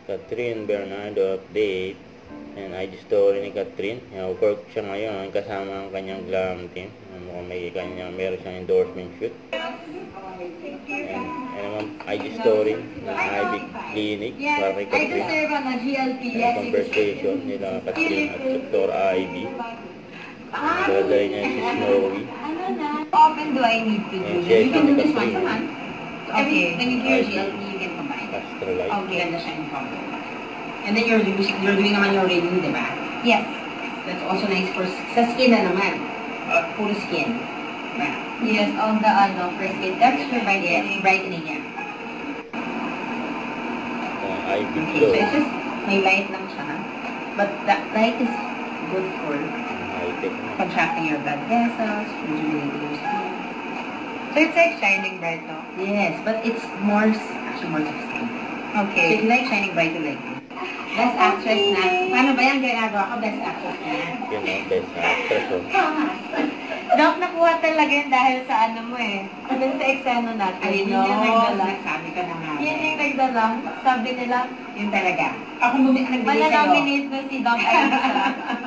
Catherine Bernardo update. And IG story ni Catherine. Work siya ngayon kasama ang kanyang glam team. Mukhang meron siyang endorsement shoot. And IG story ng IB Clinic para kay Catherine. And conversation nila Catherine at Dr. IB. Dadalhin niya si Snowy. Often do I need to do? You can do this once a month. Okay. Then if you're GLP, you can combine. Astralife. Okay. Ganda siya in combo. And then you're doing naman your reading, di ba? Yes. That's also nice for sa skin na naman. Puro skin. Diba? Yes, on the for skin texture, brightening niya. IB Okay, Glow. so it's just, may light lang siya. But that light is good for contracting your blood vessels, rejuvenating your skin. So it's like shining bright, no? Yes, but it's actually more sustainable. Okay. So if you like shining bright, you like it. Best actress na. Paano ba yan ginagawa ko? Best actress na. Yun ang best actress. Doc, nakuha talaga yun dahil sa ano mo eh. Dahil sa eksena natin. Ay, no. Yun yung nagdala. Sabi ko na nga. Yun yung nagdala. Sabi nila. Yun talaga. Ako nagbigay sa'yo. Mananominate na si Doc Ayun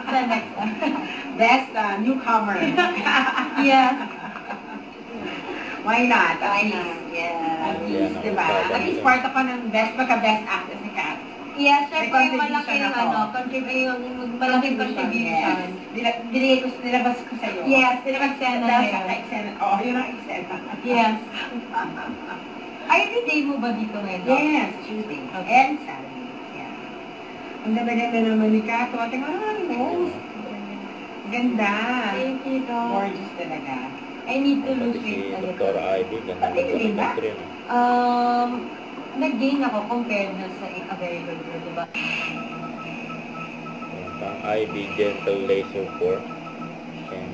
sa next one. Best newcomer. Yeah. Why not? Why not? Yeah. At least, diba? At least part ako ng best actress ni Kat. Yeah, syempre, malaking malaking contribution. Nilabas ko sa'yo. Yes, nilabas na sa'yo. Oo, yun ang eksena. Yes. Ay, day mo ba dito ngayon? Yes, Tuesday. And Saturday. Yeah. Ang ganda-ganda naman ni Kat. Tingnan mo. Ganda. Thank you, Doc. Gorgeous talaga. I need to lose weight a little. Dr. IB, ganda ng Catherine. Nag-gain ako compared na sa a very good girl, diba? Ang IB Gentle Laser 4. And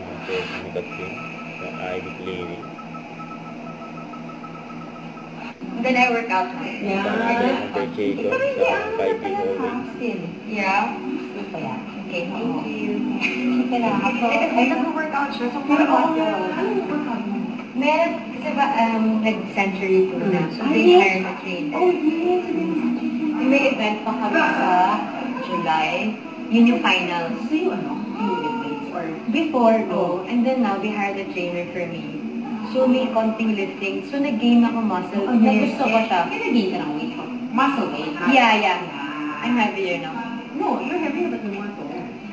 ni Catherine. Ang IB Clinic. And then I work out. Yeah. Conversation sa IB Holdings. Yeah. Okay, thank you. I nag-workout siya. So, pero meron, kasi ba, nag-century tour na. So, they hired a trainer. Oh, yes. May event pa kami sa July. Yun yung finals. So, yung or before, no. And then now, they hired a trainer for me. So, may konting lifting. So, nag-gain ako muscle. Oh, yes. Nagusto ko siya. Nag-gain ka ng weight? Muscle gain? Yeah. I'm heavier now. No, you're heavier, but you want to.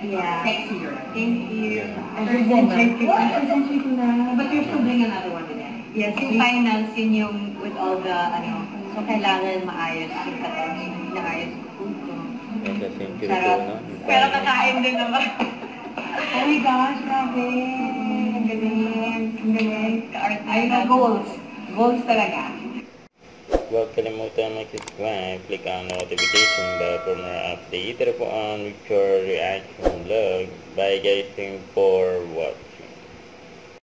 Yeah. Sexier. Thank you. Century ko na. But you're still doing another one today. Yes. Yung finals, yun yung with all the, so kailangan maayos yung katawan. Naayos yung food ko. Yes, sa century ko, no? Pero kakain din naman. Oh my gosh, grabe. Ang galing. Ang galing. Ay, goals. Goals talaga. Huwag kalimutan mag-subscribe, click on notification bell for more update. Ito po on future reaction vlog. Bye guys, thank you for watching.